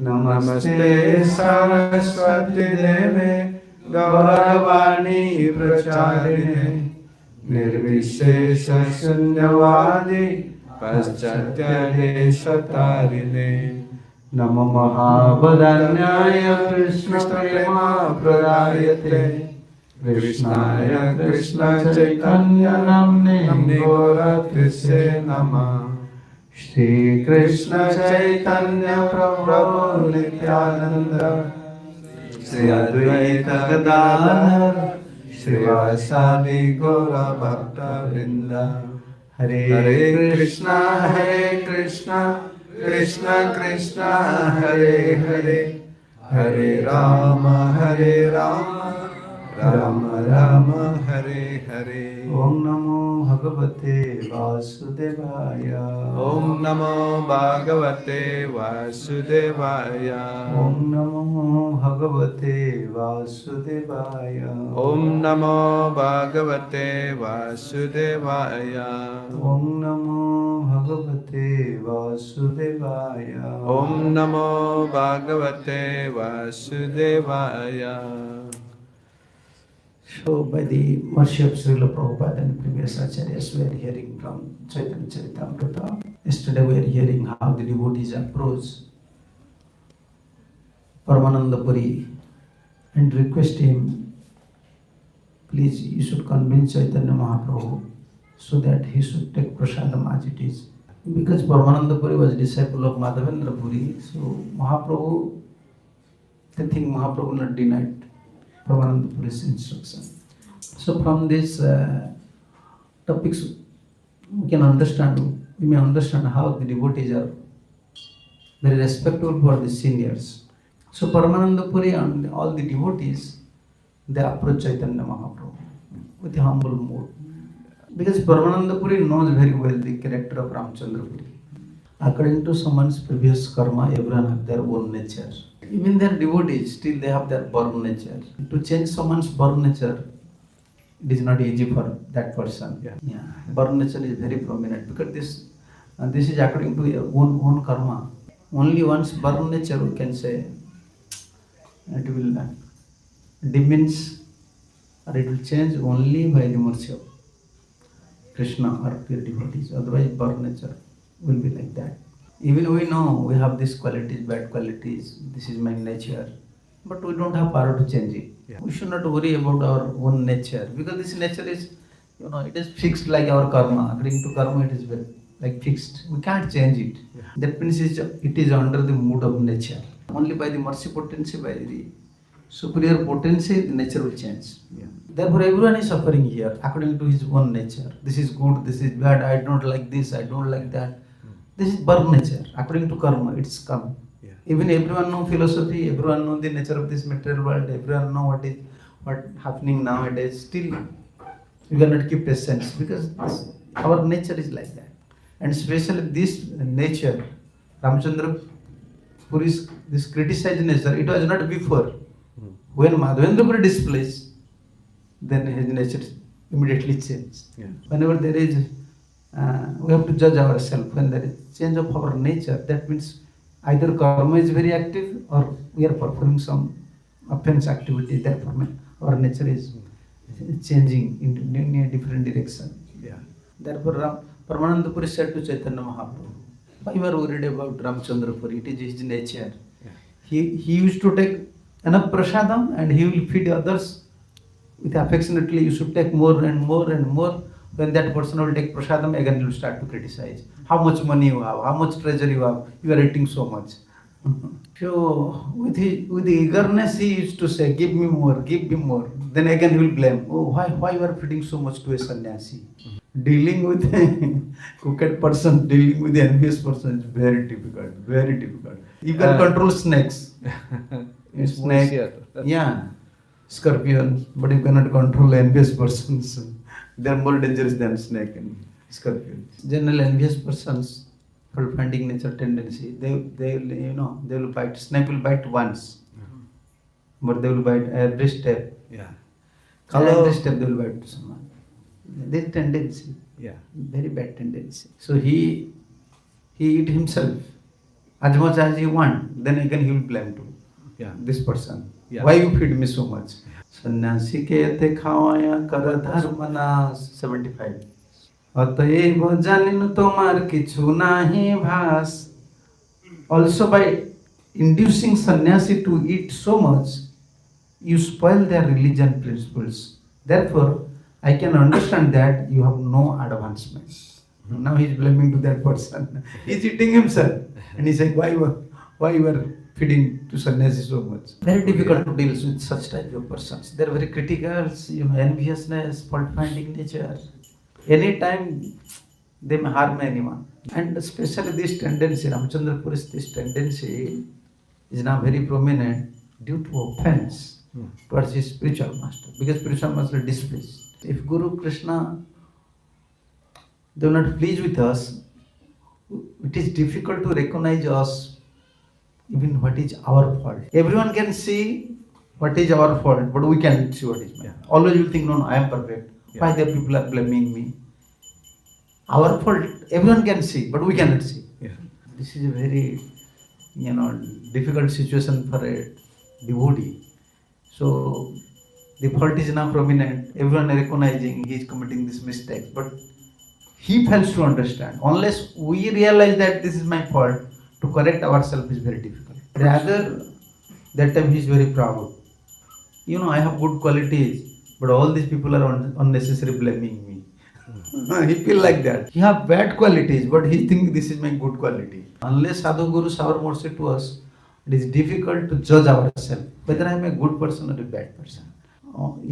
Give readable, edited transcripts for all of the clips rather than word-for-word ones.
Namaste Saraswati Deve Gauravani Pracharine Nirvishesha Sunyavadi Paschatya Deshatarine Namo Mahabharanyaya Krishna Prema Pradayate Krishnaya Krishna Chaitanya Namne Gauratishe Namah Shri Krishna Chaitanya Prabhu Nityananda Shri Advaita Gadadhar Shri Vasadi Gaura Bhakta Vrinda Hare Krishna Krishna Krishna Hare Hare Hare Rama Rama Rama Hare Hare Om Namo Bhagavate Vasudevaya Om Namo Bhagavate Vasudevaya Om Namo Bhagavate Vasudevaya Om Namo Bhagavate Vasudevaya Om Namo Bhagavate Vasudevaya Om Namo Bhagavate Vasudevaya. So, by the mercy of Srila Prabhupada and previous acharyas, we are hearing from Chaitanya Charitamrita. Yesterday we are hearing how the devotees approach Paramananda Puri and request him, please, you should convince Chaitanya Mahaprabhu so that he should take prasadam as it is. Because Paramananda Puri was a disciple of Madhavendra Puri, so Mahaprabhu, they think Mahaprabhu will not deny Paramananda Puri's instruction. So from these topics we may understand how the devotees are very respectful for the seniors. So Paramananda Puri and all the devotees, they approach Chaitanya Mahaprabhu with a humble mood. Because Paramananda Puri knows very well the character of Ramchandra Puri. According to someone's previous karma, everyone has their own nature. Even their devotees, still they have their born nature. To change someone's born nature, it is not easy for that person. Yeah. Born nature is very prominent because this is according to your own karma. Only one's born nature we can say it will diminish or it will change only by the mercy of Krishna or pure devotees. Otherwise, born nature will be like that. Even we know we have these qualities, bad qualities, this is my nature, but we don't have power to change it. Yeah. We should not worry about our own nature because this nature is, it is fixed like our karma. According to karma, it is like fixed. We can't change it. Yeah. That means it is under the mood of nature. Only by the mercy potency, by the superior potency, the nature will change. Yeah. Therefore, everyone is suffering here according to his own nature. This is good, this is bad, I don't like this, I don't like that. This is birth nature. According to karma, it's come. Yeah. Even everyone know philosophy, everyone know the nature of this material world, everyone know what happening nowadays. Still, we cannot keep patience because our nature is like that. And especially this nature, Ramchandra Puri's this criticized nature, it was not before. When Madhavendra Puri displays, then his nature immediately changed. Yeah. Whenever there is we have to judge ourselves. When there is change of our nature, that means either karma is very active or we are performing some offense activity. Therefore, our nature is changing in a different direction. Yeah. Therefore, Paramananda Puri said to Chaitanya Mahaprabhu, why you are worried about Ramchandra Puri? It is his nature. Yeah. He used to take enough prasadam and he will feed others with affectionately. You should take more and more and more. When that person will take prasadam, again he will start to criticize. How much money you have, how much treasure you have, you are eating so much. So with the eagerness he used to say, give me more, give me more. Then again he will blame, oh, why you are feeding so much to a sannyasi? Dealing with a crooked person, dealing with the envious person is very difficult, very difficult. You can control snakes. Snake, yeah, scorpions, but you cannot control envious persons. They are more dangerous than snake and scorpion. General envious persons, for finding nature tendency, they will bite. Snake will bite once, but they will bite every step. Yeah. Every step they will bite someone. This tendency, very bad tendency. So he eat himself. as much as you want, then again he will blame to this person. Why you feed me so much? Sannyasi ke te khawaya kar dharma nash. 75. অতএব জানিন তোমার কিছু নাহি ভাস. Also by inducing sannyasi to eat so much, you spoil their religion principles. Therefore, I can understand that you have no advancement. Now he is blaming to that person. He is eating himself. And he is saying, why you are feeding to sannyasi so much? Very difficult to deal with such type of persons. They are very critical, enviousness, fault-finding nature. Anytime they may harm anyone. And especially this tendency, Ramchandra Puri's this tendency is now very prominent due to offense towards his spiritual master. Because spiritual master is displeased. If Guru Krishna do not please with us, it is difficult to recognize us, even what is our fault. Everyone can see what is our fault, but we cannot see what is mine. Always you think, no, I am perfect. Why the people are blaming me? Our fault, everyone can see, but we cannot see. This is a very, difficult situation for a devotee. So the fault is now prominent. Everyone is recognizing he is committing this mistake, but he fails to understand. Unless we realize that this is my fault, to correct ourselves is very difficult. Rather, that time he is very proud. I have good qualities, but all these people are unnecessarily blaming me. He feel like that. He have bad qualities, but he think this is my good quality. Unless Sadhu Guru shower mercy to us, it is difficult to judge ourselves whether I am a good person or a bad person.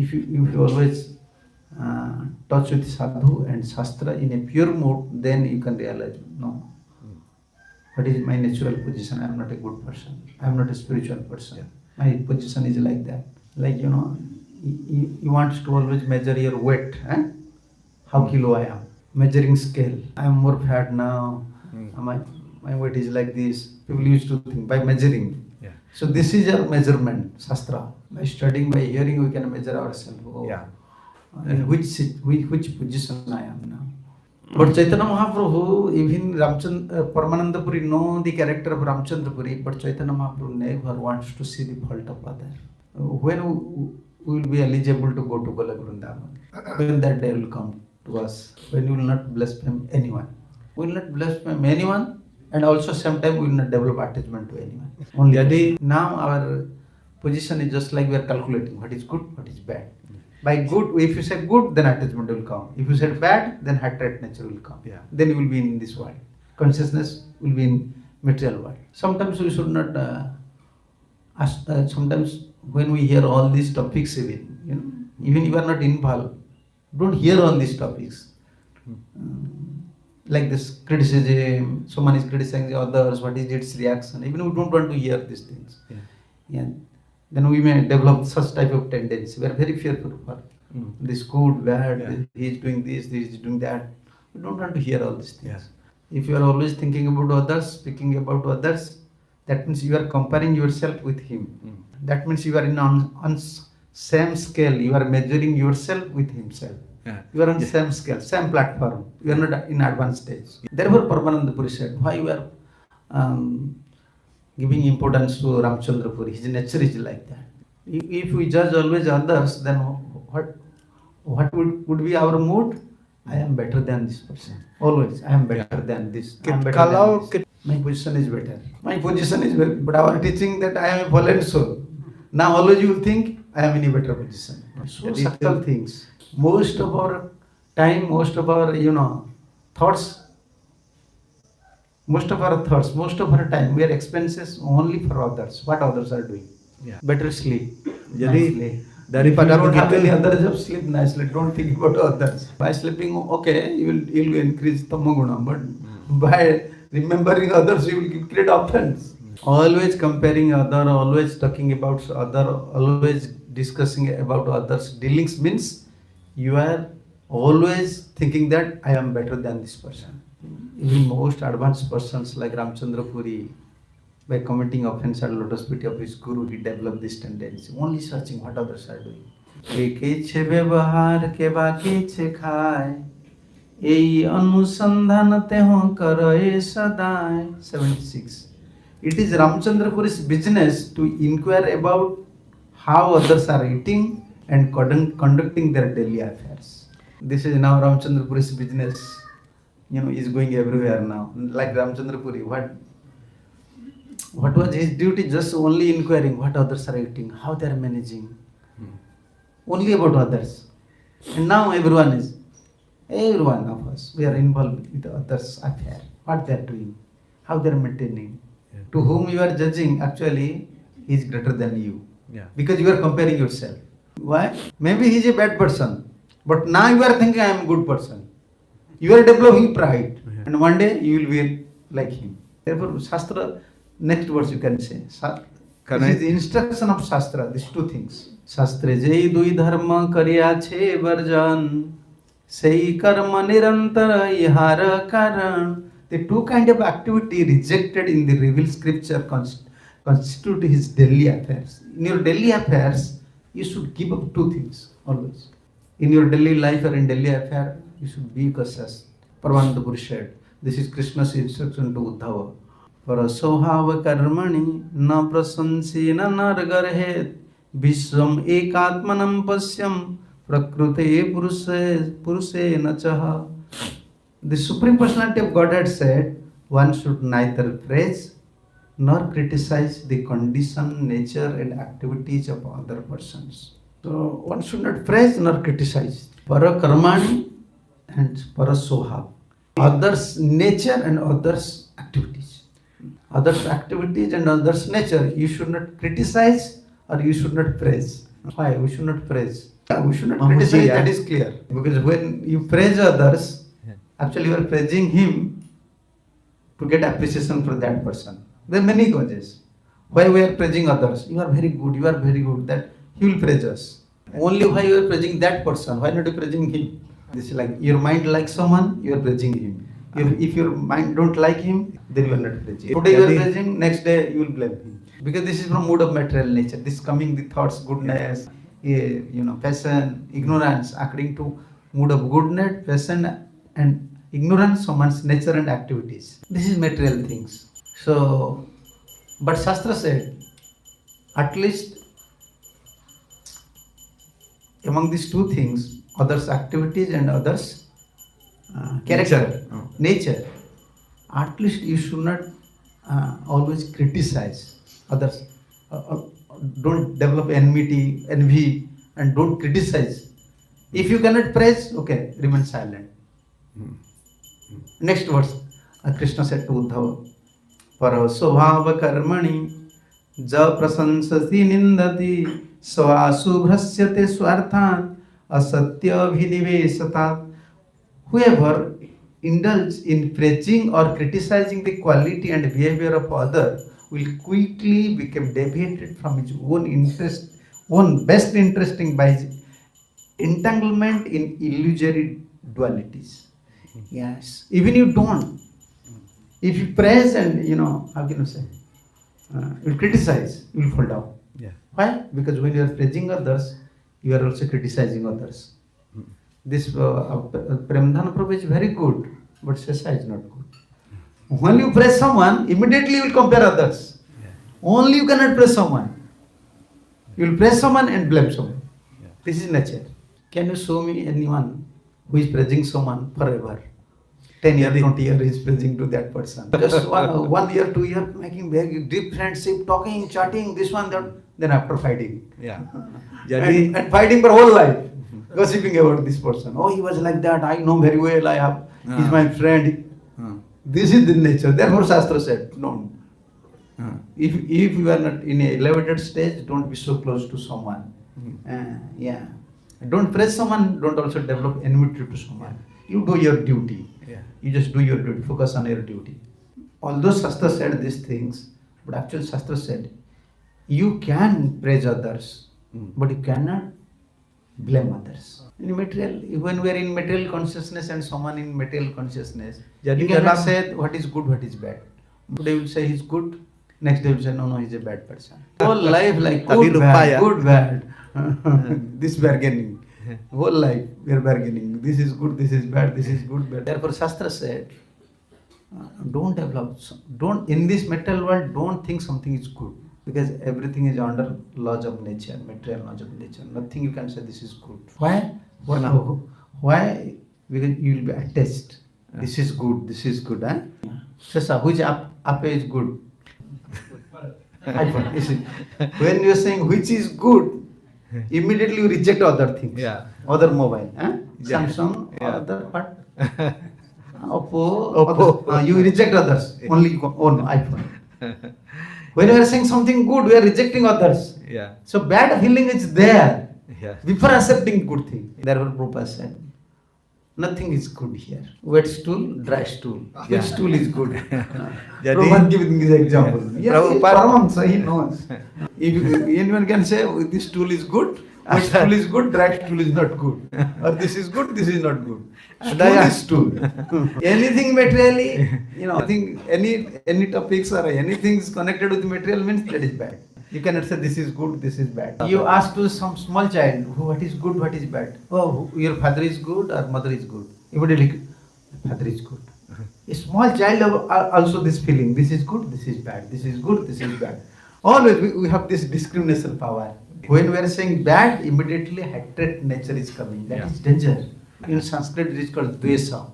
If you always touch with Sadhu and Shastra in a pure mood, then you can realize, no, what is my natural position? I am not a good person. I am not a spiritual person. My position is like that. Like, you want to always measure your weight. How kilo I am. Measuring scale. I am more fat now. My weight is like this. People used to think by measuring. So this is our measurement, Shastra. By studying, by hearing, we can measure ourselves. In which position I am now. But Chaitanya Mahaprabhu, even Paramananda Puri know the character of Ramchandra Puri, but Chaitanya Mahaprabhu never wants to see the fault of other. When we will be eligible to go to Golok Vrindavan? When that day will come to us, when we will not blaspheme anyone. We will not blaspheme anyone, and also sometimes we will not develop attachment to anyone. Only now our position is just like we are calculating what is good, what is bad. By good, if you say good, then attachment will come. If you say bad, then hatred nature will come. Then you will be in this world. Consciousness will be in material world. Sometimes we should not sometimes when we hear all these topics, even if you are not involved, don't hear all these topics. Like this criticism, someone is criticizing others, what is its reaction? Even we don't want to hear these things. Then we may develop such type of tendency. We are very fearful for this good, bad, he is doing this, he is doing that. We don't want to hear all these things. If you are always thinking about others, speaking about others, that means you are comparing yourself with him. That means you are on same scale. You are measuring yourself with himself. You are on same scale, same platform. You are not in advanced stage. Therefore, Paramananda Puri said, why you are giving importance to Ramchandra Puri? His nature is like that. If we judge always others, then what would be our mood? I am better than this person. Always, I am better than this. I am better than this. My position is better. My position is better. But our teaching that I am a fallen soul. Now always you will think I am in a better position. So subtle things. Most of our time, most of our thoughts, most of our time, we are expenses only for others. What others are doing. Better sleep. Nicely. If you don't have any other job, sleep nicely. Don't think about others. By sleeping, okay, you will increase tamaguna, but by remembering others, you will create offense. Always comparing other, always talking about other, always discussing about others' dealings means you are always thinking that I am better than this person. Even most advanced persons like Ramchandra Puri, by committing offense at lotus feet of his Guru, he developed this tendency, only searching what others are doing. Keche vyavahar ke ba keche khai, ei anusandhan teho karaye sadai. 76. It is Ramchandra Puri's business to inquire about how others are eating and conducting their daily affairs. This is now Ramchandra Puri's business. Is going everywhere now. Like Ramchandra Puri, what was his duty? Just only inquiring what others are eating, how they are managing. Only about others. And now everyone of us, we are involved with others' affair. What they are doing, how they are maintaining. Yeah. To whom you are judging, actually, he is greater than you. Yeah. Because you are comparing yourself. Why? Maybe he is a bad person. But now you are thinking, I am a good person. You are developing pride. Yeah. And one day you will be like him. Therefore, Shastra, next verse you can say. This is the instruction of Shastra, these two things. Shastra jai dui dharma karya che varjan, sei karma nirantara ihara karan. The two kind of activity rejected in the revealed scripture constitute his daily affairs. In your daily affairs, you should give up two things always. In your daily life or in daily affair, you should be cautious. Parvananda Puri said, this is Krishna's instruction to Uddhava. Parasvabhava karmani na prasansena nargarhet vishram ekatmanam pasyam prakrute puruse nachaha. The Supreme Personality of Godhead said, one should neither praise nor criticize the condition, nature and activities of other persons. So one should not praise nor criticize. Para karmani and para soha. Others' nature and others' activities. Others' activities and others' nature. You should not criticize or you should not praise. Why? We should not praise. We should not criticize, that is clear. Because when you praise others, actually you are praising him to get appreciation for that person. There are many causes. Why we are praising others? You are very good, that he will praise us. Only why you are praising that person, why not you praising him? This is like your mind likes someone, you are praising him. If your mind don't like him, then you are not praising. Today you are praising, next day you will blame him. Because this is from mood of material nature. This coming the thoughts, goodness, passion, ignorance, according to mood of goodness, passion and ignorance, someone's nature and activities. This is material things. So, but Shastra said, at least among these two things, others' activities and others' character, nature, at least you should not always criticize others. Don't develop enmity, envy, and don't criticize. If you cannot praise, okay, remain silent. Next verse, Krishna said to Uddhava, Parasvabhava karmani ja prasansati nindati svasubhrasyate swarthan asatya bhinivesatat. Whoever indulges in praising or criticizing the quality and behavior of others will quickly become deviated from his own interest, own best interesting by his entanglement in illusory dualities. Yes, even you don't. If you praise and how can you say? You criticize, you will fall down. Yeah. Why? Because when you are praising others, you are also criticizing others. This Premadhana Prabhu is very good, but Sesa is not good. When you praise someone, immediately you will compare others. Yeah. Only you cannot praise someone. You will praise someone and blame someone. Yeah. This is nature. Can you show me anyone who is praising someone forever? 10 years, 20 years, he is praising to that person. Just 1 year, 2 years, making very deep friendship, talking, chatting, this one, that. Then after fighting. Yeah. and fighting for whole life. Gossiping about this person. Oh, he was like that. I know very well. He's my friend. This is the nature. Therefore, Shastra said, no. If you are not in a elevated stage, don't be so close to someone. Don't praise someone. Don't also develop enmity to someone. You do your duty. Yeah. You just do your duty. Focus on your duty. Although Shastra said these things, but actually Shastra said, you can praise others, but you cannot blame others. In material, when we are in material consciousness and someone in material consciousness, you cannot say what is good, what is bad. Today you will say he's good, next day you will say no, he's a bad person. Whole life like good, bad. This bargaining. Whole life we are bargaining. This is good, this is bad, this is good, bad. Therefore Shastra said, Don't develop. Don't in this material world. Don't think something is good, because everything is under laws of nature, material laws of nature. Nothing you can say this is good. Why? Why? Because you will be attached. This is good. This is good. Huh? So which app is good? iPhone. When you are saying which is good, immediately you reject other things. Other mobile. Huh? Samsung. Other part. Oppo. You reject others. Only own iPhone. When you are saying something good, we are rejecting others. So bad feeling is there before accepting good thing. Therefore Prabhupada said, nothing is good here. Wet stool, dry stool. Which stool is good? Prabhupada giving this example. Paramahamsa, he knows. If anyone can say this stool is good, wet stool is good, dry stool is not good. Or this is good, this is not good. Stool is stool. Anything materially, I think any topics or anything is connected with material means that is bad. You cannot say this is good, this is bad. You ask to some small child, what is good, what is bad? Oh, your father is good or mother is good? Immediately, father is good. A small child also this feeling, this is good, this is bad, this is good, this is bad. Always we have this discrimination power. When we are saying bad, immediately hatred nature is coming. That is danger. In Sanskrit it is called dvesa.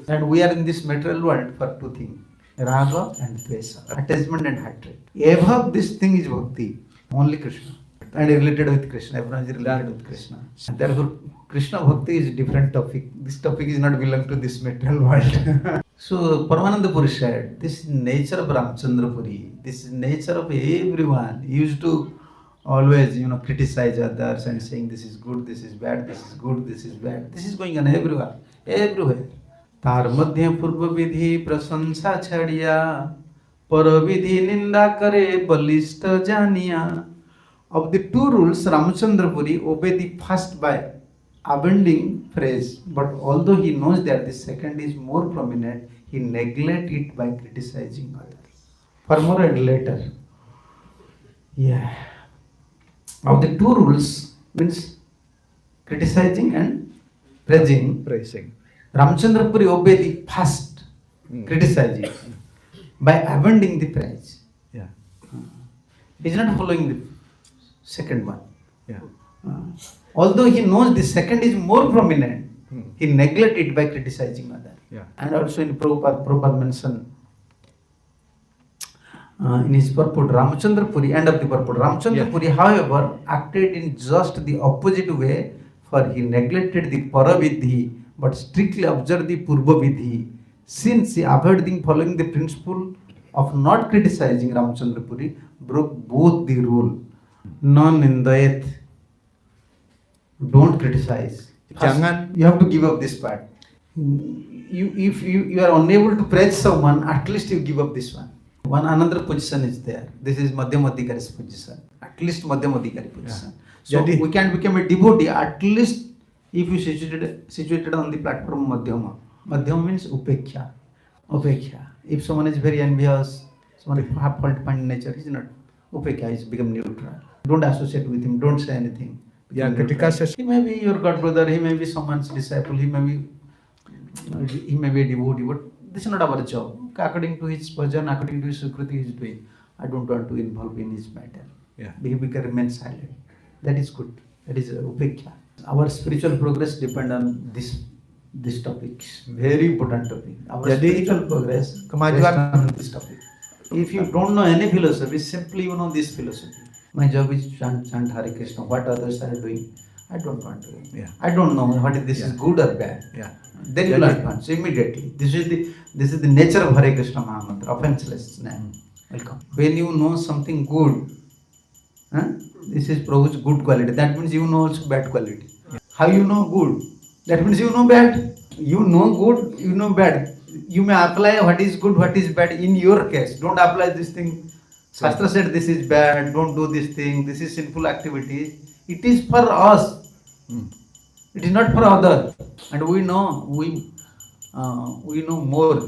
And we are in this material world for two things. Raga and dvesa. Attachment and hatred. Above this thing is bhakti. Only Krishna. And related with Krishna. Everyone is related with Krishna. And therefore Krishna bhakti is a different topic. This topic is not belong to this material world. So Paramananda Puri said, this is nature of Ramchandra Puri. This is nature of everyone. He used to always, criticize others and saying this is good, this is bad, this is good, this is bad. This is going on everywhere. तार मध्य पूर्व विधि प्रशंसा छड़िया पर विधि निंदा करे बलिष्ठ जानिया. Of the two rules, Ramchandra Puri obeyed the first by abandoning phrase, but although he knows that the second is more prominent, he neglects it by criticizing others. For more and later. Of the two rules, means criticizing and praising. Ramchandra Puri obeyed the first, criticizing, by abandoning the praise. He is not following the second one. Although he knows the second is more prominent, he neglects it by criticizing others. And also in Prabhupada mentioned in his purport, Ramchandra Puri, end of the purport, Ramchandra Puri, however, acted in just the opposite way, for he neglected the Paravidhi but strictly observed the Purva Vidhi. Since he avoided following the principle of not criticizing, Ramchandra Puri broke both the rule. Non-indayat. Don't criticize. You have to give up this part. If you are unable to praise someone, at least you give up this one. Another position is there. This is Madhyamadhikari's position. At least Madhyamadhikari position. So we can become a devotee, at least if you situated on the platform Madhyama. Madhyama means upekkha. If someone is very envious, someone have fault-finding nature, he is not upekkha, he is become neutral. Don't associate with him, don't say anything. He may be your god brother, he may be someone's disciple, he may be a devotee, but this is not our job. According to his bhajan, according to his sukriti he is doing. I don't want to involve in his matter. He can remain silent. That is good. That is upekkha. Our spiritual progress depends on this topic. Very important topic. Our spiritual progress depends on this topic. If you don't know any philosophy, simply you know this philosophy. My job is chant Hare Kṛṣṇa. What others are doing, I don't want to. I don't know what this is good or bad. Then you will advance immediately. This is the nature of Hare Kṛṣṇa Mahamantra, offenseless name. Welcome. When you know something good, this is Prabhu's good quality. That means you know also bad quality. How you know good? That means you know bad. You know good, you know bad. You may apply what is good, what is bad in your case. Don't apply this thing. Shastra said this is bad, don't do this thing, this is sinful activity. It is for us. It is not for others. And we know more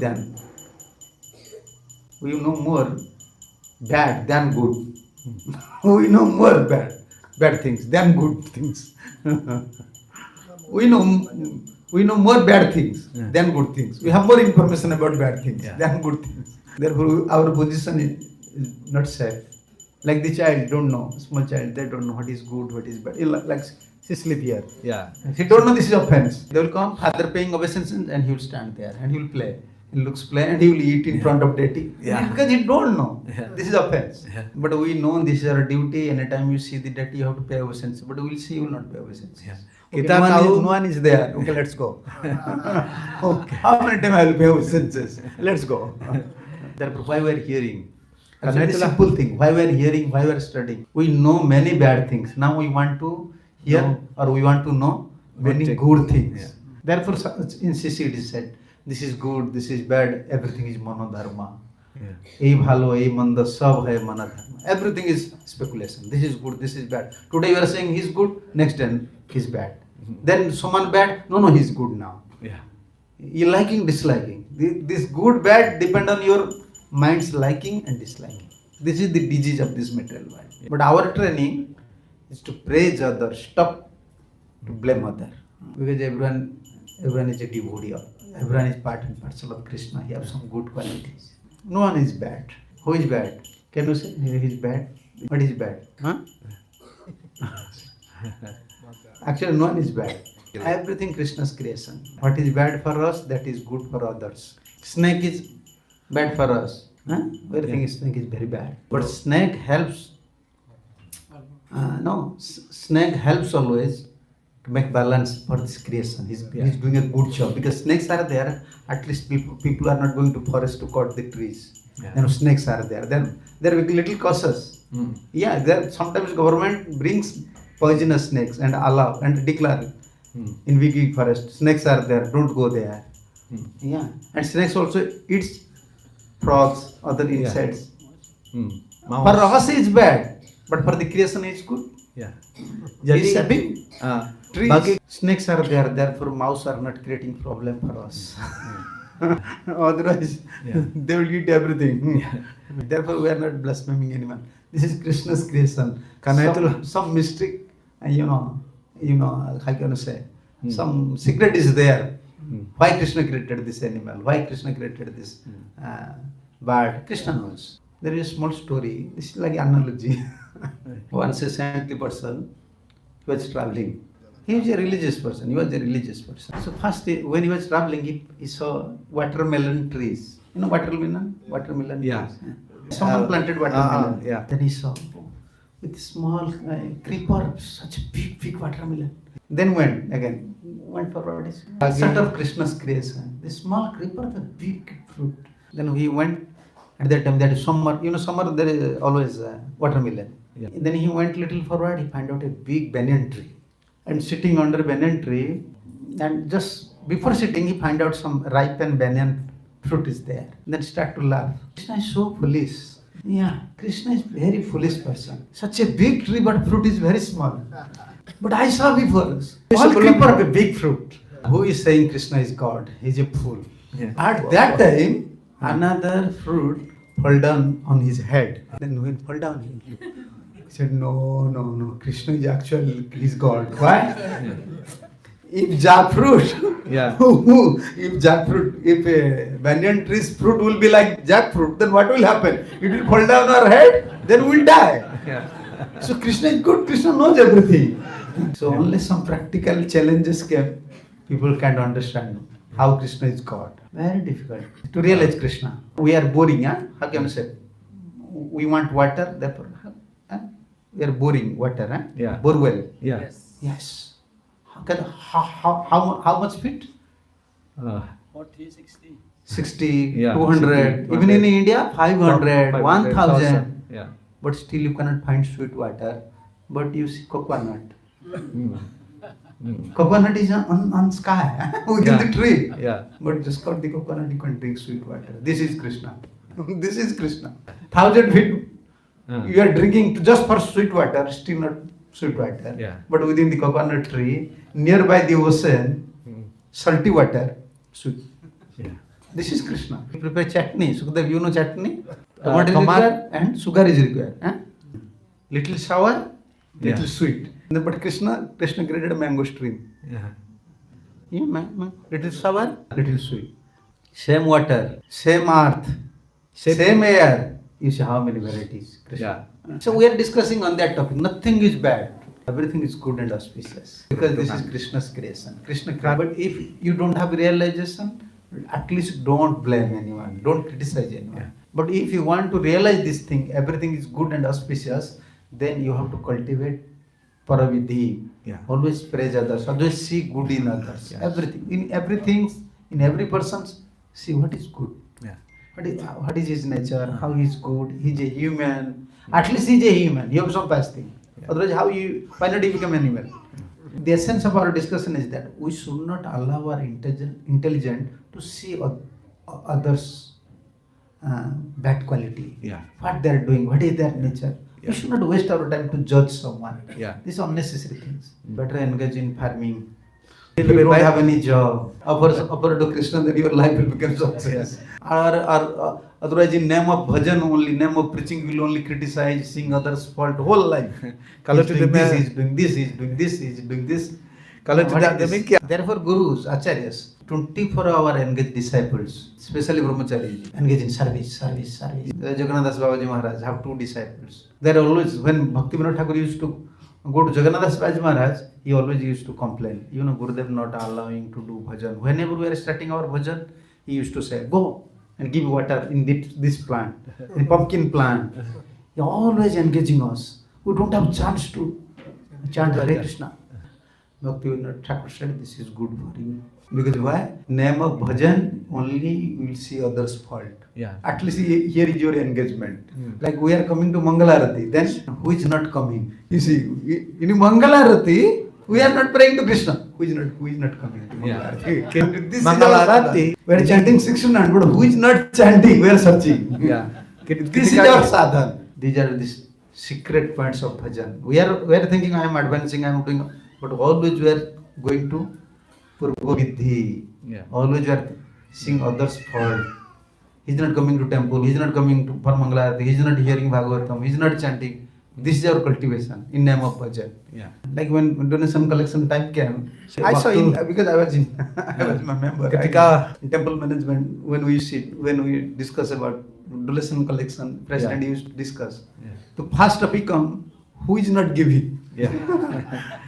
bad than good. We know more bad things than good things. We know We know more bad things than good things. We have more information about bad things than good things. Therefore, our position is not safe. Like the child don't know, small child, they don't know what is good, what is bad. Like she sleep here. Yeah. He don't know this is offense. They will come, father paying obeisance, and he will stand there and he will play. He looks play and he will eat in front of deity. Because he don't know. This is offense. But we know this is our duty. Anytime you see the deity, you have to pay obeisance. But we will see you will not pay obeisance. Okay, no one is there. Okay, let's go. Okay. How many times I will pay obeisances? Let's go. Therefore, why we are hearing? It's a very simple thing. Why we are hearing, why we are studying. We know many bad things. Now we want to hear or we want to know many good things. Therefore, in CC it is said, this is good, this is bad, everything is monodharma. Ei bhalo, ei manda, sab hai manadharma. Everything is speculation. This is good, this is bad. Today you are saying he is good, next day he is bad. Then someone bad, no, he is good now. You liking, disliking. This good, bad depend on your mind's liking and disliking. This is the disease of this material world. But our training is to praise others, stop to blame others. Because everyone is a devotee. Everyone is part and parcel of Krishna. He has some good qualities. No one is bad. Who is bad? Can you say he is bad? What is bad? Huh? Actually, no one is bad. Everything Krishna's creation. What is bad for us, that is good for others. Snake is bad for us. Everything snake is very bad. But snake helps. Snake helps always to make balance for this creation. He's doing a good job because snakes are there. At least people are not going to forest to cut the trees. Snakes are there. Then they are little cautious. Sometimes government brings poisonous snakes and allow and declare in big forest snakes are there. Don't go there. And snakes also eats frogs, other insects. For us it's bad, but for the creation it's good. He's having trees. Snakes are there, therefore mouse are not creating problem for us. Otherwise, they will eat everything. Therefore, we are not blaspheming anyone. This is Krishna's creation. Some mystery, how can I say? Some secret is there. Why Krishna created this animal? Why Krishna created this bird? Krishna knows. There is a small story. This is like an analogy. Once a saintly person was traveling. He was a religious person. So first, when he was traveling, he saw watermelon trees. You know watermelon? Watermelon trees. Someone planted watermelon. Then he saw with small creeper, such a big watermelon. Then went forward. Center of Krishna's creation. The small creeper, the big fruit. Then he went. At that time, that is summer. Summer there is always watermelon. Then he went little forward. He found out a big banyan tree. And sitting under banyan tree, and just before sitting, he find out some ripened banyan fruit is there. Then start to laugh. Krishna is so foolish. Krishna is very foolish person. Such a big tree, but fruit is very small. But I saw before, small creeper of a big fruit. Who is saying Krishna is God? He is a fool. At that time, another fruit fell down on his head. Then when it fell down, he said, no, Krishna is actually his God. Why? If jackfruit, if a banyan tree's fruit will be like jackfruit, then what will happen? It will fall down our head, then we will die. So Krishna is good, Krishna knows everything. So only some practical challenges came. People can't understand how Krishna is God. Very difficult to realize Krishna. We are boring, how can I say? We want water, therefore we are boring water, bore well. Yes. How much feet? 40, 60. 60, 200. Even in India, 500, 1000. But still you cannot find sweet water. But you see coconut. Coconut is on sky, within the tree. But just cut the coconut, you can drink sweet water. This is Krishna. This is Krishna. 1000 feet, you are drinking just for sweet water, still not sweet water. But within the coconut tree, nearby the ocean, salty water, sweet. This is Krishna. We prepare chutney. Sukhdev, you know chutney? Tomato is required and sugar is required. Little sour, little sweet. But Krishna created a mango stream. Little sour, little sweet. Same water, same earth, same air. You see how many varieties. Krishna. Yeah. So we are discussing on that topic. Nothing is bad. Everything is good and auspicious. Because this is Krishna's creation. But if you don't have realization, at least don't blame anyone. Don't criticize anyone. Yeah. But if you want to realize this thing, everything is good and auspicious, then you have to cultivate paravidhi. Yeah. Always praise others. Always see good in others. Yes. Everything, in every person, see what is good. Yeah. What is his nature? How he is good? He is a human. At least he is a human. You have some past thing. Yeah. Otherwise, why not he become animal? The essence of our discussion is that we should not allow our intelligence to see others' bad quality. Yeah. What they are doing, what is their nature. Yeah. We should not waste our time to judge someone. Yeah. These are unnecessary things. Better engage in farming. If you don't have any job, offer to Krishna, then your life will become success. Or otherwise, in name of bhajan only, name of preaching, will only criticize, sing others' fault whole life. He's doing this, he's doing this, he's doing this, he's doing this. Therefore, gurus, acharyas, 24-hour engage disciples, especially brahmacharis, engage in service. Jagannath Babaji Maharaj have 2 disciples. They are always, when Bhaktivinoda Thakur used to go to Jagannath Babaji Maharaj, he always used to complain. Gurudev not allowing to do bhajan. Whenever we are starting our bhajan, he used to say, go and give water in this plant, in pumpkin plant. He always engaging us. We don't have chance to chant Hare Kṛṣṇa. Bhaktivinoda Thakur said, this is good for you. Because why? Name of bhajan, only you will see others' fault. Yeah. At least here is your engagement. Like we are coming to Mangalarati, then who is not coming? You see, in Mangalarati, we are not praying to Krishna. Who is not coming to Mangalarati? Yeah. This Mangalarati, we are chanting 600, but who is not chanting? We are searching. Yeah. This is our sadhana. These are the secret points of bhajan. We are thinking, I am advancing, I am doing, but always we are going to Purvavidhi. Yeah. Always we are seeing others' fault. He is not coming to temple, he is not coming to Mangalarati, he is not hearing Bhagavatam, he is not chanting. This is our cultivation in name of bhajan. Yeah. Like when donation collection time came, I saw because I was my member. In temple management, when we discuss about donation collection, president used to discuss. Yeah. The first topic come, who is not giving? Yeah.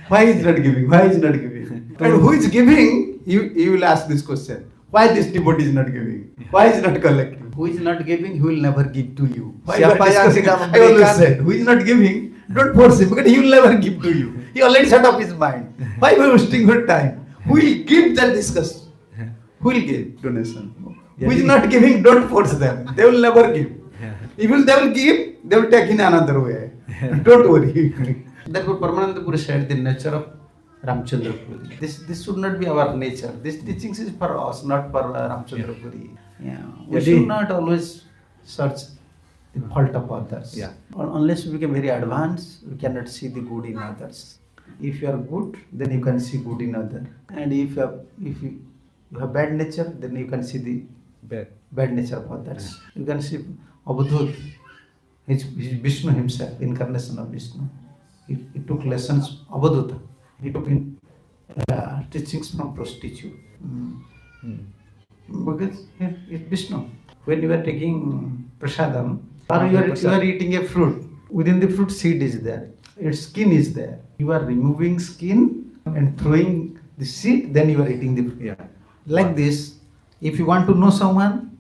Why is not giving? And who is giving? You will ask this question. Why this devotee is not giving? Why is not collecting? Who is not giving, he will never give to you. I always said, who is not giving, don't force him, because he will never give to you. He already set up his mind. Why are you wasting your time? Who will give, then discuss. Who will give donation? Who is not giving, don't force them. They will never give. If they will give, they will take in another way. Don't worry. Therefore, Paramananda Puri said the nature of Ramchandra Puri. This should not be our nature. This teachings is for us, not for Ramchandra Puri. Yeah. We should not always search the fault of others. Yeah. Unless we become very advanced, we cannot see the good in others. If you are good, then you can see good in others. And if you have bad nature, then you can see the bad nature of others. You can see Abdhut, his Vishnu himself, incarnation of Vishnu. He took lessons, Abdhuta. He took teachings from prostitute. Because it's Vishnu. When you are taking prasadam, or you are eating a fruit, within the fruit seed is there, its skin is there. You are removing skin and throwing the seed, then you are eating the fruit. Yeah. Like this, if you want to know someone,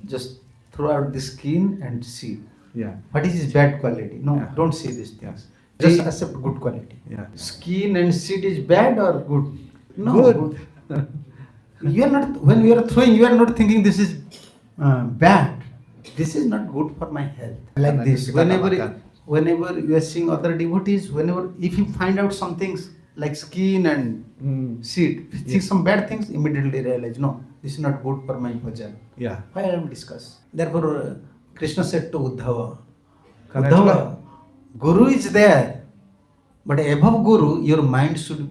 just throw out the skin and see. Yeah. What is his bad quality? No, don't see these things. Just accept good quality. Yeah. Skin and seed is bad or good? No. Good. You are not, when you are throwing, you are not thinking this is bad. This is not good for my health. Like this. Whenever you are seeing other devotees, if you find out some things like skin and seed, see some bad things, immediately realize, no, this is not good for my bhajan. Yeah. Why I am discuss? Therefore, Krishna said to Uddhava, Uddhava, Guru is there, but above Guru, your mind should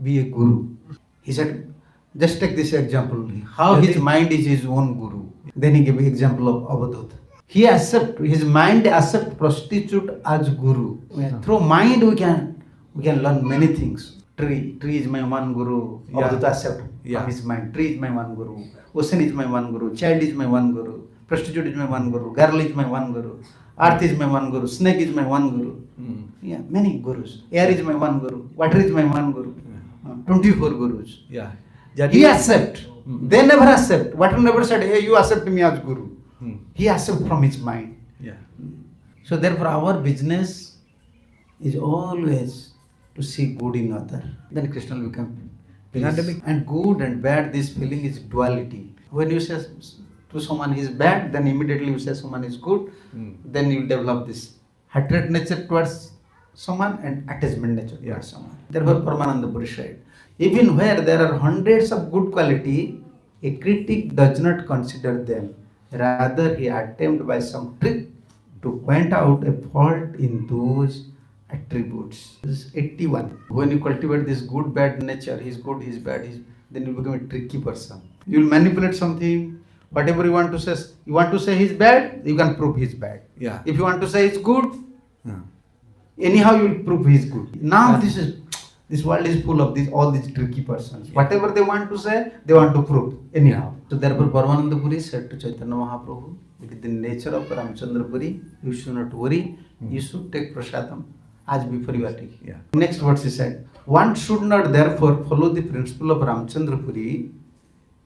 be a Guru. He said, just take this example, how his mind is his own Guru. Then he gave an example of Avadhut. His mind accept prostitute as Guru. Through mind we can learn many things. Tree is my one guru. Yeah. Avadhuta accept Yeah. from his mind. Tree is my one guru. Ocean is my one guru. Child is my one guru. Prostitute is my one guru. Girl is my one guru. Earth is my one guru. Snake is my one guru. Yeah, many gurus. Air is my one guru. Water is my one guru. 24 gurus. Yeah. He accept. They never accept. Water never said, hey, you accept me as guru. He accept from his mind. Yeah. So therefore our business is always to see good in other. Then Krishna will become peace. And good and bad, this feeling is duality. When you say to someone is bad, then immediately you say someone is good, then you develop this hatred nature towards someone and attachment nature towards someone. Therefore Paramananda Puri said, even where there are hundreds of good quality, a critic does not consider them. Rather, he attempts by some trick to point out a fault in those attributes. This is 81. When you cultivate this good bad nature, he's good, he's bad, then you become a tricky person. You will manipulate something, whatever you want to say he's bad, you can prove he's bad. Yeah. If you want to say he's good, anyhow you will prove he's good. Now this world is full of all these tricky persons. Whatever they want to say, they want to prove anyhow. So therefore Paramananda Puri said to Chaitanya Mahaprabhu, with the nature of Ramchandra Puri, you should not worry, you should take prasadam as before you are taking. Yeah. Next verse he said, one should not therefore follow the principle of Ramchandra Puri.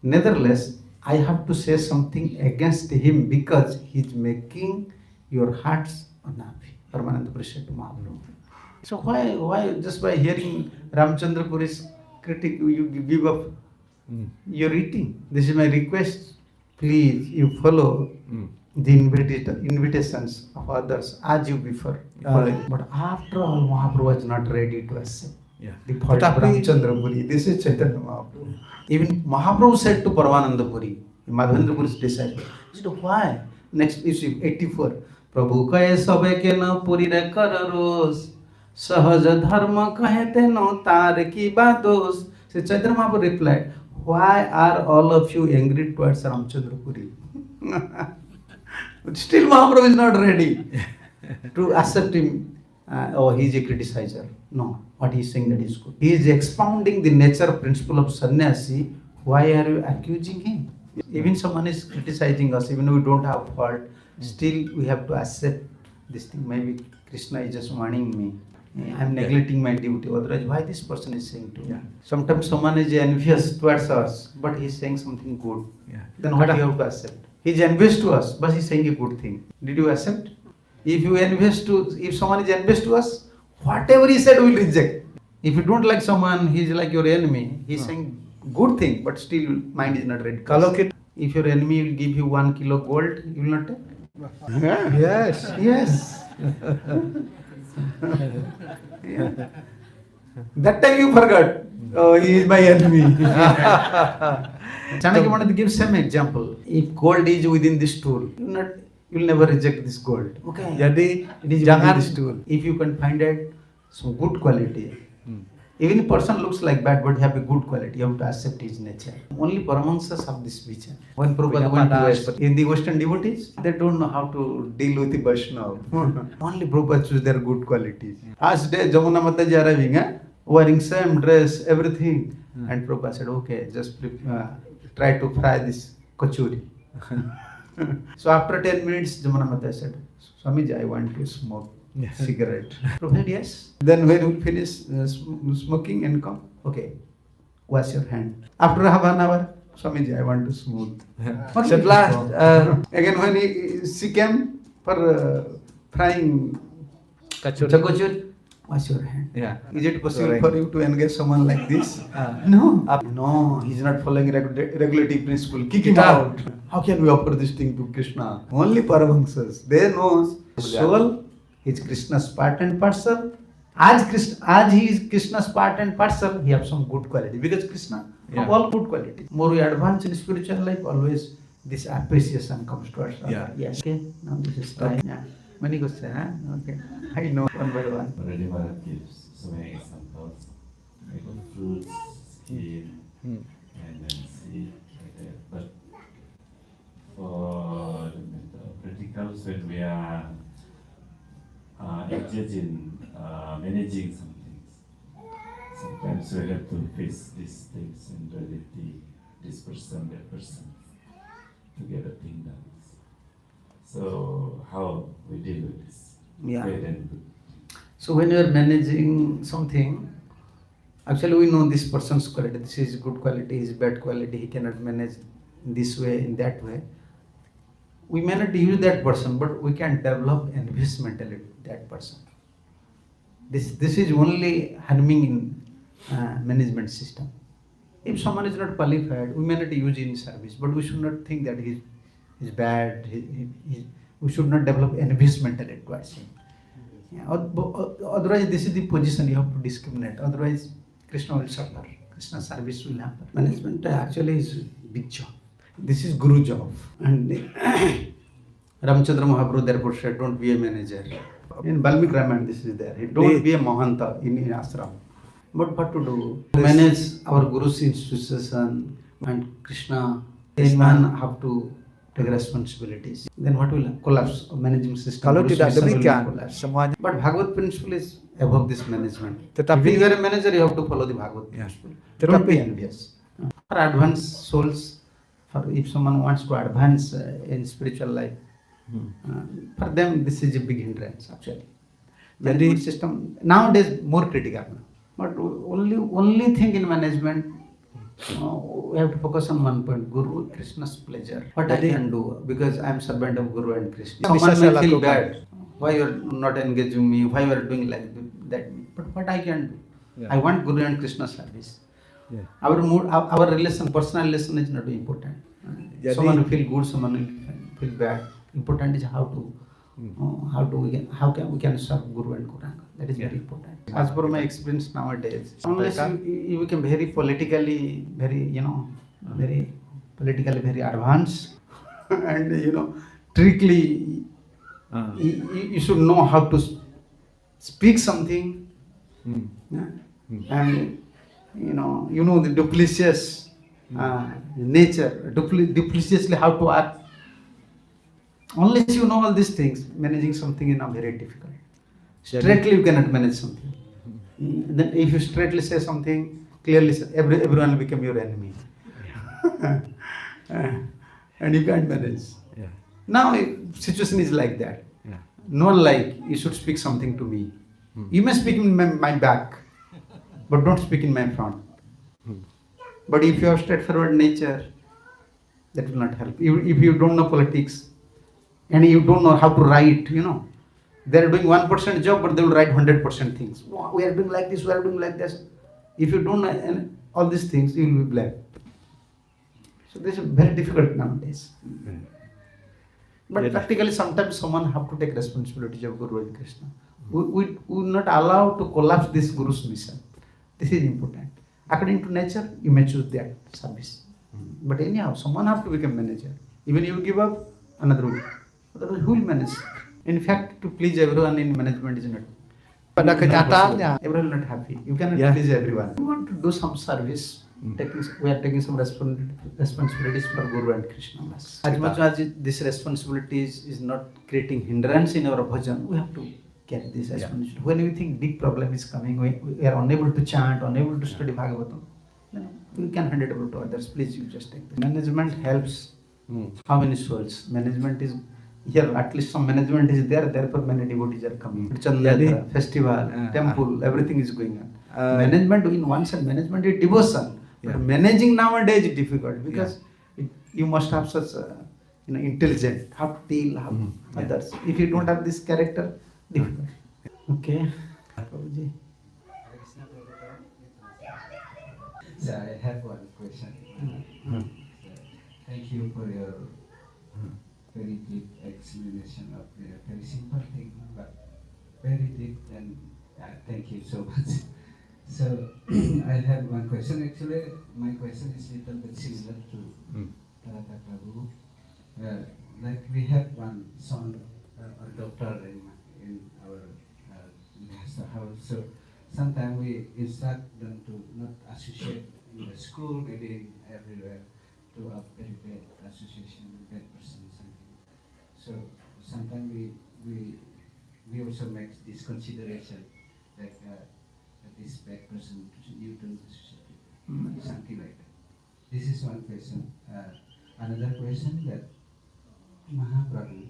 Nevertheless, I have to say something against him because he is making your hearts unhappy. Paramananda Puri said to Mahaprabhu. So why just by hearing Ramchandra Puri's critic you give up your eating? This is my request. Please, you follow the invitations of others as you prefer. But after all, Mahaprabhu was not ready to accept the fault of Ramchandra Puri. This is Chaitanya Mahaprabhu. Even Mahaprabhu said to Paramananda Puri, Madhavendra Puri's disciple, he said, why? Next is 84. Prabhu kahe sabe ke na puri re kar roz, सहज धर्म कहते no तार की बादोस. So Chaitanya Mahaprabhu replied, why are all of you angry towards Ramchandra Puri? But still Mahaprabhu is not ready to accept him. He is a criticizer. No, what he is saying that is good. He is expounding the nature principle of sannyasi. Why are you accusing him? Even someone is criticizing us, even though we don't have fault, still we have to accept this thing. Maybe Krishna is just warning me. I am neglecting my duty. Otherwise, why this person is saying to me? Sometimes someone is envious towards us, but he is saying something good. Then what you have to accept? He is envious to us, but he is saying a good thing. Did you accept? If someone is envious to us, whatever he said we will reject. If you don't like someone, he is like your enemy. He is saying good thing, but still mind is not ready. If your enemy will give you 1 kilo gold, you will not take? Yes. Yes. That time you forgot. Oh, he is my enemy. Chanakya wanted to give some example. If gold is within this tool, you will never reject this gold. Okay. Jadi It is within this tool. If you can find it some good quality, even a person looks like bad, but have a good quality, you have to accept his nature. Only Paramahamsas have this vision. When Prabhupada went to West, in the Western devotees, they don't know how to deal with the Vaishnava. Only Prabhupada choose their good qualities. As day Jamuna Mataji arriving, wearing same dress, everything. And Prabhupada said, okay, just try to fry this kachuri. So after 10 minutes, Jamuna Mataji said, Swamiji, I want to smoke cigarette. Prabhupada said, yes. Then when you finish smoking and come, okay, wash your hand. After half an hour, Swamiji, I want to smoke. So at last, again when she came for frying kachuri, wash your hand. Is it possible for you to engage someone like this? No, he is not following regulative principle. Kick him out. How can we offer this thing to Krishna? Only Paramahamsas. They know soul is Krishna's part and parcel. As he is Krishna's part and parcel, he has some good quality. Because Krishna have all good quality. More we advance in spiritual life, always this appreciation comes to us. Yes. Okay. Now this is time. Many questions, huh? Okay. I know one by one. Already Maharaj gives so many examples, like fruits, skin, and then seed, like that. But for the practicals, when we are engaged in managing some things, sometimes we have to face these things in reality, this person, that person, to get a thing done. So how we deal with this? Yeah. Bad and good. So when you are managing something, actually we know this person's quality, this is good quality, this is bad quality, he cannot manage in this way, in that way. We may not use that person, but we can develop envious mentality with that person. This is only harming in management system. If someone is not qualified, we may not use in service, but we should not think that he's bad. We should not develop envious mentality towards him. Yeah, otherwise, this is the position you have to discriminate. Otherwise, Krishna will suffer. Krishna service will happen. Management actually is big job. This is Guru job. And Ramchandra Mahaprabhu therefore said, don't be a manager. In Balmik Ramayana, this is there. Don't be a Mahanta in ashram. But what to do? To manage our Guru's institution and Krishna, anyone have to take responsibilities. Then what will collapse? Managing system. Kalau Guru's tidak mission will demikian, collapse. semuanya. But Bhagavad principle is above this management. Tetapi- if you are a manager, you have to follow the Bhagavad principle. Don't Tetapi- be envious. For advanced souls, for if someone wants to advance in spiritual life, for them this is a big hindrance actually. Jadi- Management system nowadays more critical. But only thing in management, we have to focus on one point: Guru, Krishna's pleasure. What I Jadi- can do because I am servant of Guru and Krishna. Bisa Someone saya may feel lakukan. bad. Why you are not engaging me? Why you are doing like that? But what I can do? Yeah. I want Guru and Krishna service. Yeah. Our mood, our relation, personal relation is not important. Jadi- Someone will feel good, someone will feel bad. Important is how we can serve Guru and Kuranga. That is very important. As per my experience nowadays, unless you become very politically, very very advanced, and strictly, you should know how to speak something, and the duplicitous nature, duplicitously how to act. Unless you know all these things, managing something is now very difficult. Straightly you cannot manage something. Then if you straightly say something, clearly say, everyone will become your enemy. And you can't manage. Yeah. Now situation is like that. Yeah. Not like you should speak something to me. You may speak in my back, but don't speak in my front. But if you have straightforward nature, that will not help. If you don't know politics, and you don't know how to write, they are doing 1% job, but they will write 100% things. Wow, we are doing like this, we are doing like this. If you don't know all these things, you will be blamed. So this is very difficult nowadays. But practically, sometimes someone have to take responsibility of Guru and Krishna. We will not allow to collapse this Guru's mission. This is important. According to nature, you may choose that service. But anyhow, someone have to become manager. Even you give up, another will. Otherwise, who will manage? In fact, to please everyone in management is not. Pada kenyataannya, Everyone will not happy. You cannot Yeah. please everyone. We want to do some service. We are taking some responsibilities for Guru and Krishna. As much as this responsibility is not creating hindrance in our bhajan, we have to carry this responsibility. When we think big problem is coming, we are unable to chant, unable to study Bhagavatam, then we can hand it over to others. Please, you just take this. Management helps how many souls? Management is here, at least some management is there, therefore many devotees are coming. Chandra, festival, temple, everything is going on. Management in one side, management is devotion. Yeah. But managing nowadays is difficult because you must have such intelligent, how to deal, how others. If you don't have this character, difficult. Okay. Prabhuji. So I have one question. Thank you for your very deep explanation of the very simple thing, but very deep, and thank you so much. So I have one question. Actually, my question is a little bit similar to Tarata Prabhu. Like we have one son or daughter in our house. So sometimes we instruct them to not associate in the school, maybe everywhere, to a very bad association with bad person or something. So sometimes we also make this consideration, like this bad person, you do society. Something like that. This is one question. Another question that Mahaprabhu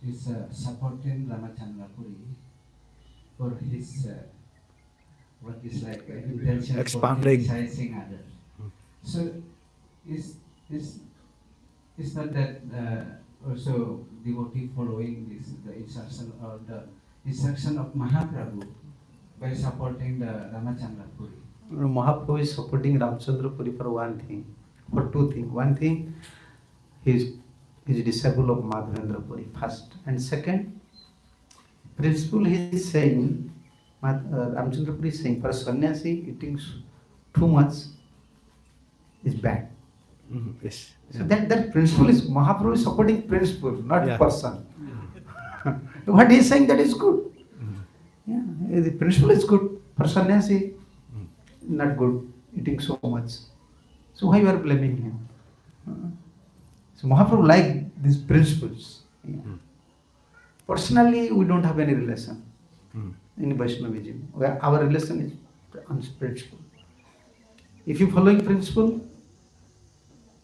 is supporting Ramachandra Puri for his what is like intention for Expanding. criticizing others. So is not that also devotee following this the instruction or the instruction of Mahaprabhu by supporting the Ramachandra Puri? Mahaprabhu is supporting Ramachandra Puri for one thing, for two things. One thing, he is a disciple of Madhavendra Puri, first. And second, principle he is saying, Ramachandra Puri is saying, for sannyasi, eating too much is bad. Yes. So that principle is, Mahaprabhu is supporting principle, not Yeah. person. What he is saying, that is good. Yeah, the principle is good. For sannyasi, not good, eating so much. So why you are blaming him? So Mahaprabhu like these principles. Yeah. Personally, we don't have any relation in Vaishnavism. Our relation is on principle. If you following principle,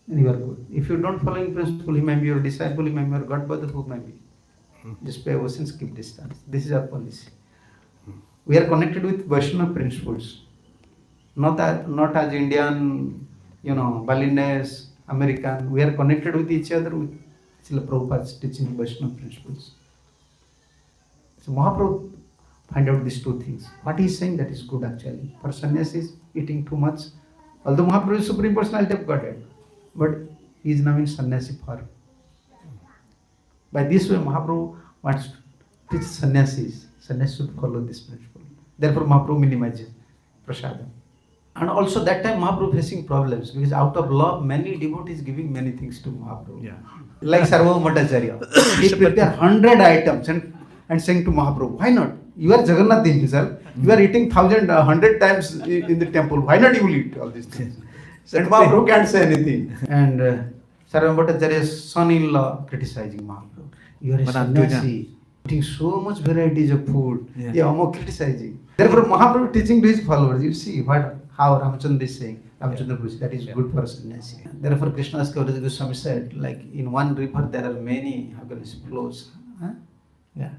then you are good. If you don't following principle, he may be your disciple, he may be your godbrother, who may be. Just pay obeisance, keep distance. This is our policy. We are connected with Vaishnava principles. Not as Indian, Balinese, American. We are connected with each other with Srila Prabhupada's teaching Vaishnava principles. So Mahaprabhu find out these two things. What he is saying, that is good actually. For sannyasis, eating too much. Although Mahaprabhu is Supreme Personality of Godhead, but he is now in sannyasi form. By this way, Mahaprabhu wants to teach sannyasis. Sannyasis should follow this principle. Therefore, Mahaprabhu minimizes prasadam. And also that time Mahaprabhu facing problems because out of love, many devotees giving many things to Mahaprabhu. Yeah. Like Sarvabhauma Bhattacharya. He prepared 100 items and saying to Mahaprabhu, why not? You are Jagannath himself. You are eating 100 times in the temple. Why not you will eat all these things? And Mahaprabhu can't say anything. And Sarvabhauma Bhattacharya's son-in-law criticizing Mahaprabhu. You are a sannyasi, eating so much varieties of food. Yeah, criticizing. Therefore, Mahaprabhu teaching to his followers. You see how Ramachandra is saying. Ramachandra Puri, that is good for sannyasi. Therefore, Krishna's Kaviraj Goswami said, like in one river there are many flows. Yeah.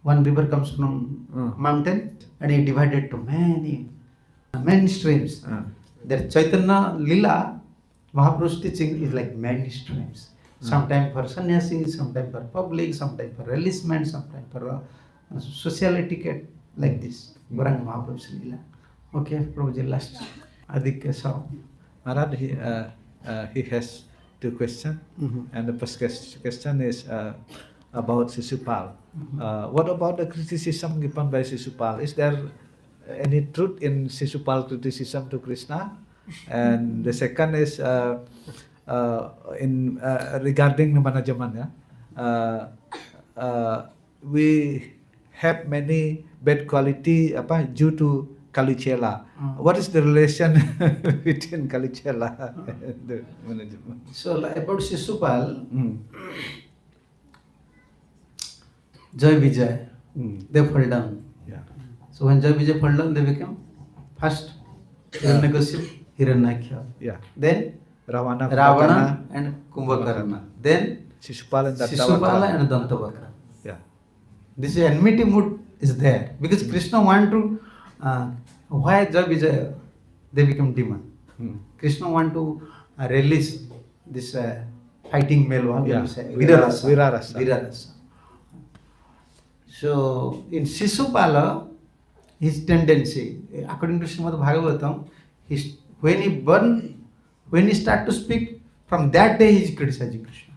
One river comes from mountain and it divided to many streams. Their Chaitanya Lila, Mahaprabhu's teaching is like many streams. Sometimes for sannyasi, sometimes for public, sometimes for releasement, sometimes for social etiquette, like this. Gauranga Mahaprabhu's Lila. Okay, Prabhuji, last. Adhikya Saw. Maharaj, he has two questions. And the first question is about Sisupal. What about the criticism given by Sisupal? Is there any truth in Sisupal criticism to Krishna? And the second is regarding the management. We have many bad quality due to Kalicela. What is the relation between Kalicela and the management? So about Sisupal, Jai Vijay, they fell down. Yeah. So when Jai Vijay fell down, they became first Hiranyakashipu, Hiranyaksha. Yeah. Then Ravana and Kumbhakarna. Then Sisupala and Sisupala and Dantavakra. Yeah. This enmity mood is there because Krishna want to. Why Jai Vijay? They become demon. Krishna want to release this fighting male. Virarasa. So in Sisupala, his tendency, according to Srimad Bhagavatam, when he start to speak, from that day he is criticizing Krishna.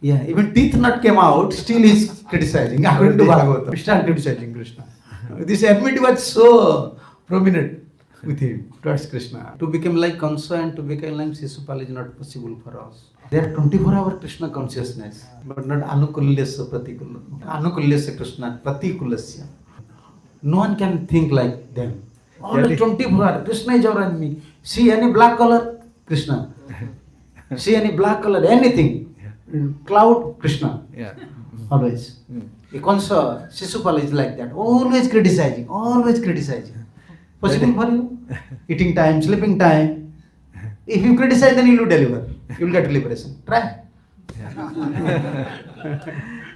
Yeah, even teeth not came out, still he is criticizing. According to Bhagavatam, he start criticizing Krishna. This enmity was so prominent with him towards Krishna. To become like Kamsa and to become like Sisupala is not possible for us. They are 24-hour Krishna consciousness, but not Anukulyasya Pratikulasya. Anukulyasya Krishna Pratikulasya. No one can think like them. Only 24 hours, Krishna is our enemy. See any black color, Krishna. See any black color, anything. Cloud, Krishna. Yeah. Always. A Kansa, Shishupala is like that. Always criticizing. Always criticizing. Possible for you? Eating time, sleeping time. If you criticize, then you will deliver. You will get liberation. Try.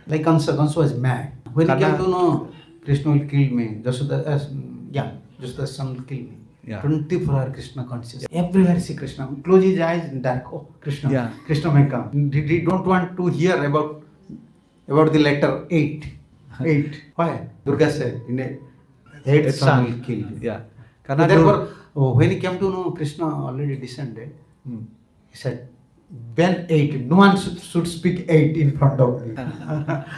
Like Kansa was mad. When he came to know Krishna will kill me, Jashoda's son will kill me. Yeah. 24-hour Krishna conscious. Everywhere see Krishna. Close his eyes in dark. Oh, Krishna. Yeah. Krishna may come. He don't want to hear about the letter 8. 8. Why? Durga said, in a 8th son will kill you. Yeah. Therefore, when he came to know Krishna already descended, he said, when 8, no one should speak 8 in front of me.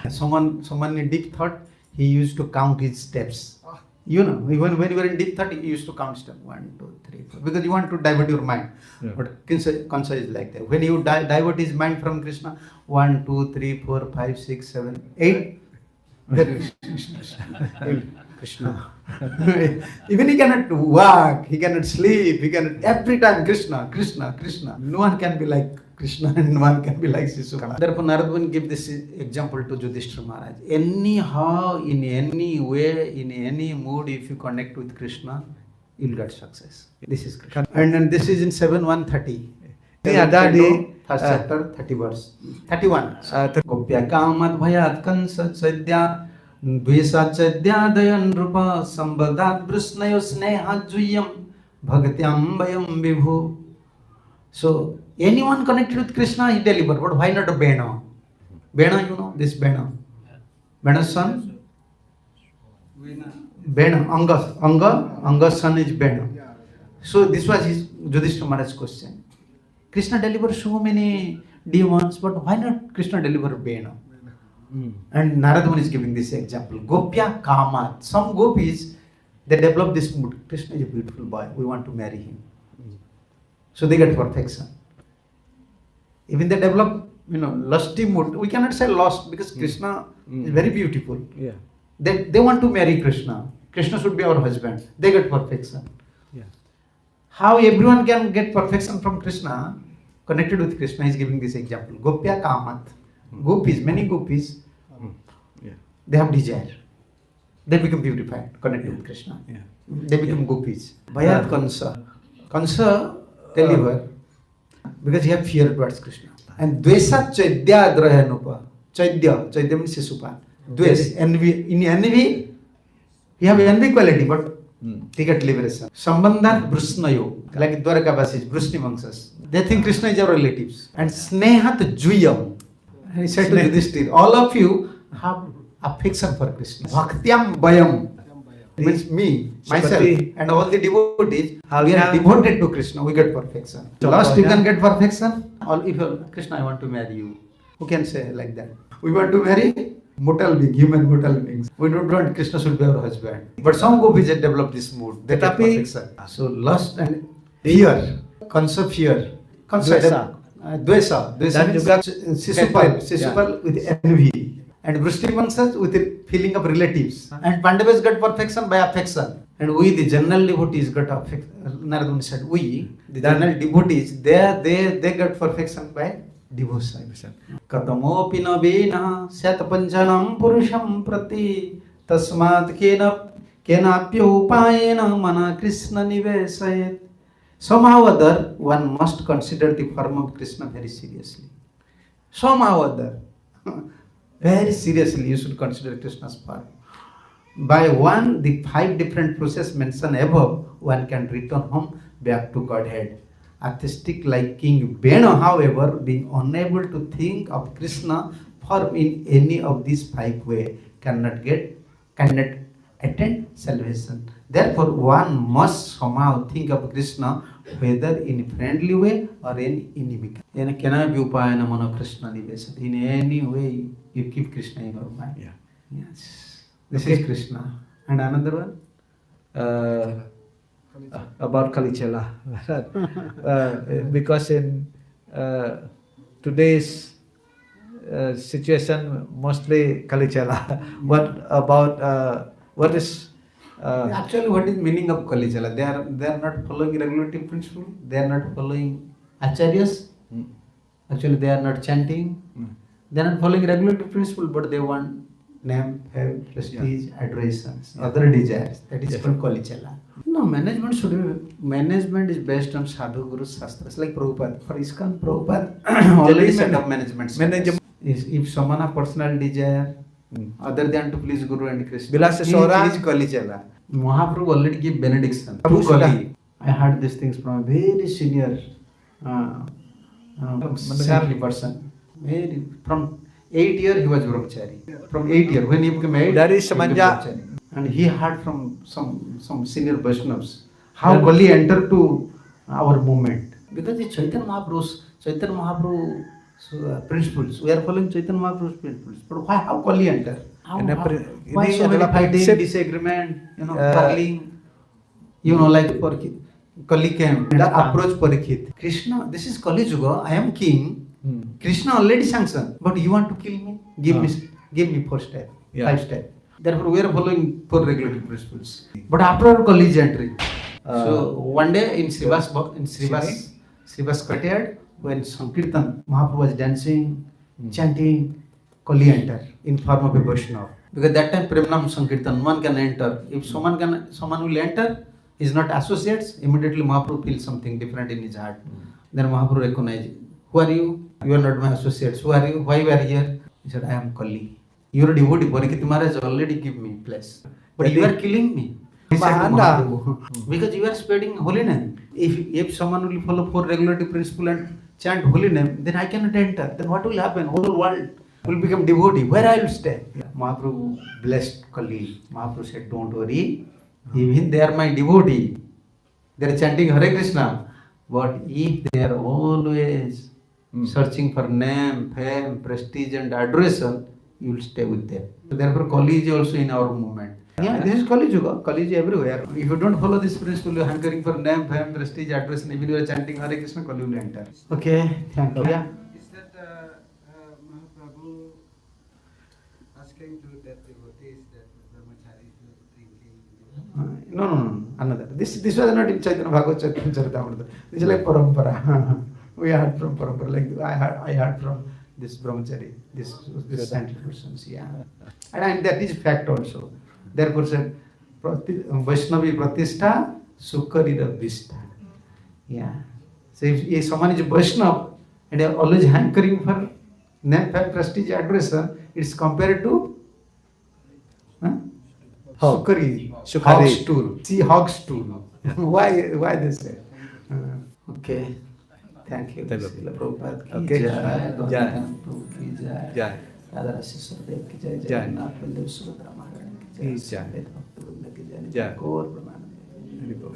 Someone in deep thought, he used to count his steps. You know, even when you were in deep thought, you used to count steps 1, 2, 3, 4, because you want to divert your mind. Yeah. But Kansa is like that. When you divert his mind from Krishna, 1, 2, 3, 4, 5, 6, 7, 8, there is Krishna. Even he cannot walk, he cannot sleep, he cannot, every time Krishna, Krishna, Krishna. No one can be like Krishna and no one can be like Shishupala. Therefore, Narada give this example to Yudhishthira Maharaj. Anyhow, in any way, in any mood, if you connect with Krishna, you'll get success. This is Krishna. And then this is in 7:130. First chapter, 30 verse. 31. Gopya kamad bhayat kansa chaidya dvesa chaidya dayan rupa sambadat brusnayo sneha juyam bhagatyam bayam vibhu. So, anyone connected with Krishna, he deliver. But why not a Bena? Bena, you know, this Bena. Bena's son? Bena. Anga's son is Bena. So, this was his Yudhishthira Maharaj's question. Krishna delivered so many demons, but why not Krishna deliver Bena? And Narada Muni is giving this example. Gopya Kamat. Some gopis, they develop this mood. Krishna is a beautiful boy. We want to marry him. So they get perfection. Even they develop, lusty mood. We cannot say lust because Krishna is very beautiful. Yeah. They want to marry Krishna. Krishna should be our husband. They get perfection. Yeah. How everyone can get perfection from Krishna, connected with Krishna, is giving this example. Gopya Kamat. Gopis, many gopis, they have desire. They become beautified, connected with Krishna. Yeah. They become gopis. Bhayat Kansa. Kansa deliver because he have fear towards Krishna. And Dvesa Chaidya Drayanupa. Chaidya means Shishupala. Dves, envy. In envy, he have envy quality, but he get liberation. Sambandhat Brusnayo, like Dwarkavasis, Brusni Vangsas. They think Krishna is our relatives. And Snehat Juyam. He said to Yudhishthira, all of you have affection for Krishna. Bhaktyam Bayam. Means me, myself, and all the devotees, we are devoted to Krishna, we get perfection. So last you can get perfection. Krishna, I want to marry you. Who can say like that? We want to marry mortal being, human mortal beings. We don't want Krishna should be our husband. But some gopis develop this mood. They get perfection. So lust and fear, concept fear, concept Dvesa means Shishupal with envy. And Vrishtivangsas with the feeling of relatives. And Pandavas got perfection by affection. And we, the general devotees, got affection. Narada Muni said, we, the general devotees, they got perfection by devotion. Katamopi navena satpanjanam purusham prati tasmat kenapyo upayena mana Krishna nivesayet. Somehow or other, one must consider the form of Krishna very seriously. Somehow or other. Very seriously, you should consider Krishna's form. By the 5 different processes mentioned above, one can return home back to Godhead. Artistic like King Bena, however, being unable to think of Krishna form in any of these 5 ways, cannot attain salvation. Therefore, one must somehow think of Krishna whether in friendly way or in inimical. In any way, you keep Krishna in your mind. Yeah. Yes. This is Krishna. And another one? About Kalichala. Because in today's situation, mostly Kalichala. What is actually, what is meaning of Kalichala? They are not following regulative principle. They are not following acharyas. Actually, they are not chanting. They are not following regulative principle, but they want name, fame, prestige, adorations, other desires. That is called Kalichala. No, management is based on Sadhu Guru Shastras, like Prabhupada. For ISKCON, Prabhupada already set up management. If someone has personal desire, other than to please Guru and Krishna, Bilasa Sora is Kalichala. Mahaprabhu already gave benediction. I heard these things from a very senior saintly person. From 8 years he was brahmachari. From 8 years, when he became 8, Dari he became Samanja. brahmachari. And he heard from some senior Vaishnavas how Kali entered to our movement. Because it's Chaitanya Mahaprabhu's principles. We are following Chaitanya Mahaprabhu's principles. But why, how Kali entered? Why so many fighting, disagreement, quarreling? Like Kali came and approached Parikshit. Krishna, this is Kali Yuga, I am king. Krishna already sanctioned, but you want to kill me? Give me 4 steps, 5 steps. Therefore, we are following 4 regulative principles. But after Kali's entry, so one day in Srivas courtyard, when Sankirtan, Mahaprabhu was dancing, chanting, Kali entered in form of a Vaishnava. Because that time Premnam Sankirtan, one can enter. If someone will enter, he is not associates, immediately Mahaprabhu feels something different in his heart. Then Mahaprabhu recognizes, who are you? You are not my associates. Who are you? Why you are here? He said, I am Kali. You are a devotee. Parikshit Maharaj already give me place. But you are killing me. He said to Mahaprabhu, because you are spreading holy name. If someone will follow 4 regulative principles and chant holy name, then I cannot enter. Then what will happen? Whole world will become devotee. Where I will stay? Mahaprabhu blessed Kali. Mahaprabhu said, don't worry. Even they are my devotee. They are chanting Hare Kṛṣṇa. But if they are always searching for name, fame, prestige and adoration, you will stay with them. So therefore, Kali is also in our movement. Yeah, this is Kali Yuga. Kali is everywhere. If you don't follow this principle, you are hankering for name, fame, prestige, adoration. Even you are chanting Hare Kṛṣṇa, Kali will enter. Okay, thank you. Yeah. Is that Mahaprabhu asking to that devotees that brahmachari drinking? No. Another. This was not in Chaitanya Bhagavad Chaitanya Charitamrita. This is like parampara. We heard from parampara. Like I heard from this brahmachari, this saintly persons. Yeah, and that is fact also. Therefore, said Vaishnavi Pratishtha Sukharira Vishta. Yeah. So if someone is Vaishnava and they are always hankering for name, fame, prestige, adoration, it's compared to Sukhari, hog stool. See, hog stool. Why they say? Okay. Thank you. Prabhupada ki Okay. jai. Jai. Prabhu ki jai. Jai. Radha Sisardev ki jai. Jai. Jagannath Baldev Subhadra Maharani ki jai. Jai. Ved Bhakta Vrinda ki jai. Jai. Gaur Pramanand. Hari Bol.